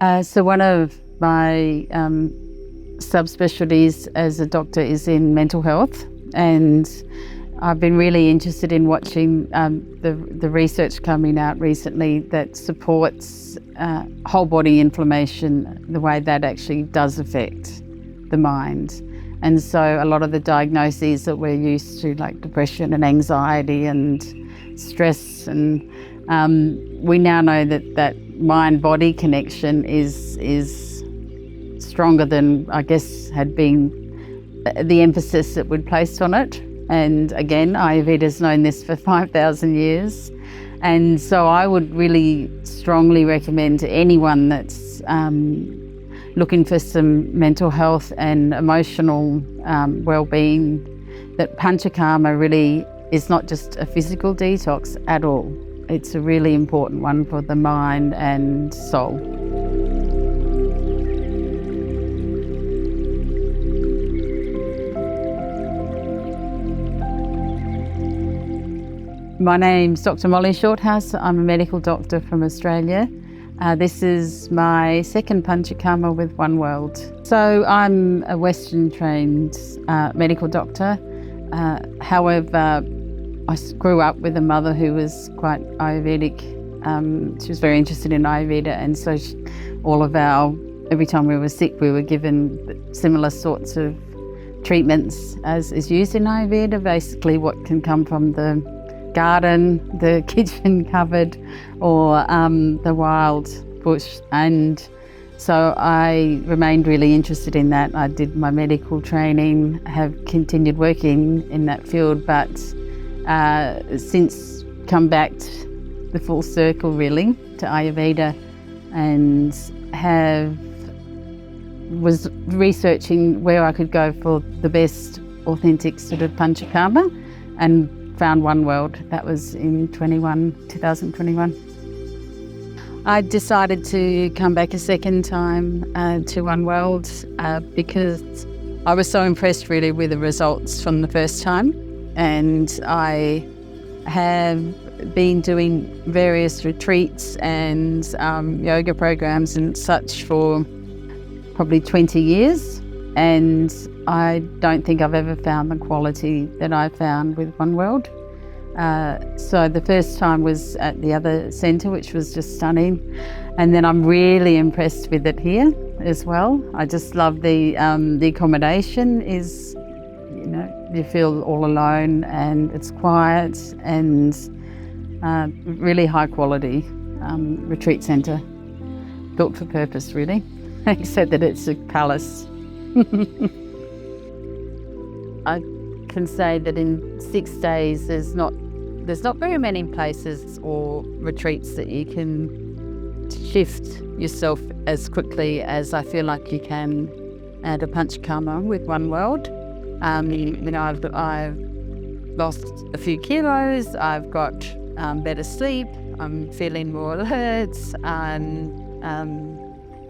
So one of my subspecialties as a doctor is in mental health, and I've been really interested in watching the research coming out recently that supports whole body inflammation, the way that actually does affect the mind. And so a lot of the diagnoses that we're used to, like depression and anxiety and stress, and we now know that mind-body connection is stronger than, I guess, had been the emphasis that we'd placed on it. And again, Ayurveda's known this for 5,000 years. And so I would really strongly recommend to anyone that's looking for some mental health and emotional well-being, that Panchakarma really is not just a physical detox at all. It's a really important one for the mind and soul. My name's Dr. Molly Shorthouse. I'm a medical doctor from Australia. This is my second Panchakarma with Oneworld. So I'm a Western trained medical doctor. However, I grew up with a mother who was quite Ayurvedic. She was very interested in Ayurveda, and so every time we were sick, we were given similar sorts of treatments as is used in Ayurveda, basically what can come from the garden, the kitchen cupboard, or the wild bush. And so I remained really interested in that. I did my medical training, have continued working in that field, but since come back to the full circle really to Ayurveda, and was researching where I could go for the best authentic sort of Panchakarma, and found Oneworld. That was in 2021. I decided to come back a second time to Oneworld because I was so impressed really with the results from the first time, and I have been doing various retreats and yoga programs and such for probably 20 years, and I don't think I've ever found the quality that I found with Oneworld. So the first time was at the other centre, which was just stunning, and then I'm really impressed with it here as well. I just love the accommodation is, you feel all alone, and it's quiet, and really high quality retreat centre, built for purpose really, except that it's a palace. I can say that in 6 days there's not very many places or retreats that you can shift yourself as quickly as I feel like you can at a Panchakarma with Oneworld. I've lost a few kilos, I've got better sleep, I'm feeling more alert, and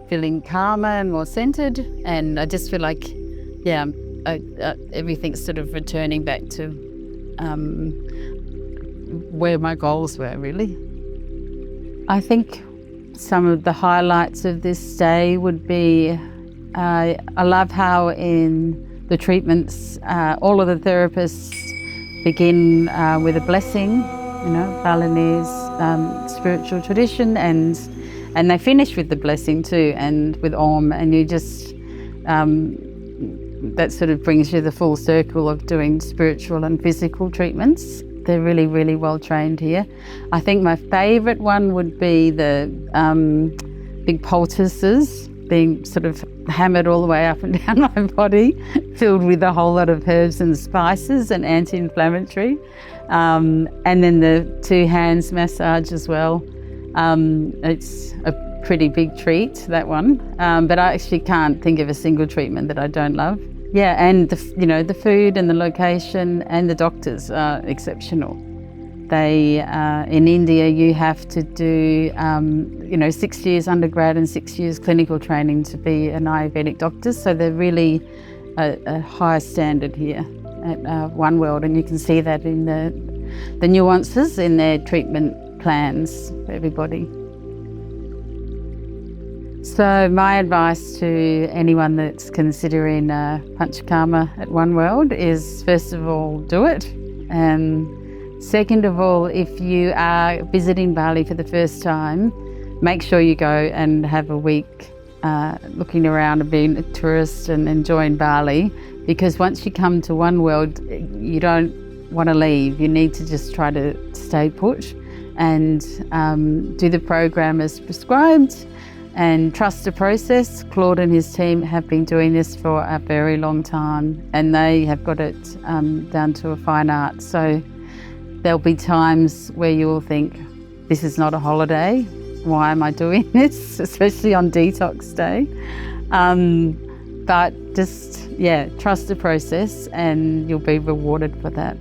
feeling calmer and more centered, and I just feel like, everything's sort of returning back to where my goals were really. I think some of the highlights of this day would be, I love how in the treatments, all of the therapists begin with a blessing, Balinese spiritual tradition, and they finish with the blessing too, and with Om, and you just, that sort of brings you the full circle of doing spiritual and physical treatments. They're really, really well trained here. I think my favourite one would be the big poultices being sort of hammered all the way up and down my body, filled with a whole lot of herbs and spices and anti-inflammatory. And then the 2 hands massage as well. It's a pretty big treat, that one. But I actually can't think of a single treatment that I don't love. Yeah, and the food and the location and the doctors are exceptional. They in India you have to do 6 years undergrad and 6 years clinical training to be an Ayurvedic doctor. So they're really a high standard here at Oneworld, and you can see that in the nuances in their treatment plans for everybody. So my advice to anyone that's considering Panchakarma at Oneworld is, first of all, do it. And second of all, if you are visiting Bali for the first time, make sure you go and have a week looking around and being a tourist and enjoying Bali, because once you come to Oneworld, you don't want to leave. You need to just try to stay put and do the program as prescribed and trust the process. Claude and his team have been doing this for a very long time, and they have got it down to a fine art. So there'll be times where you'll think, this is not a holiday. Why am I doing this? Especially on detox day. But just, trust the process and you'll be rewarded for that.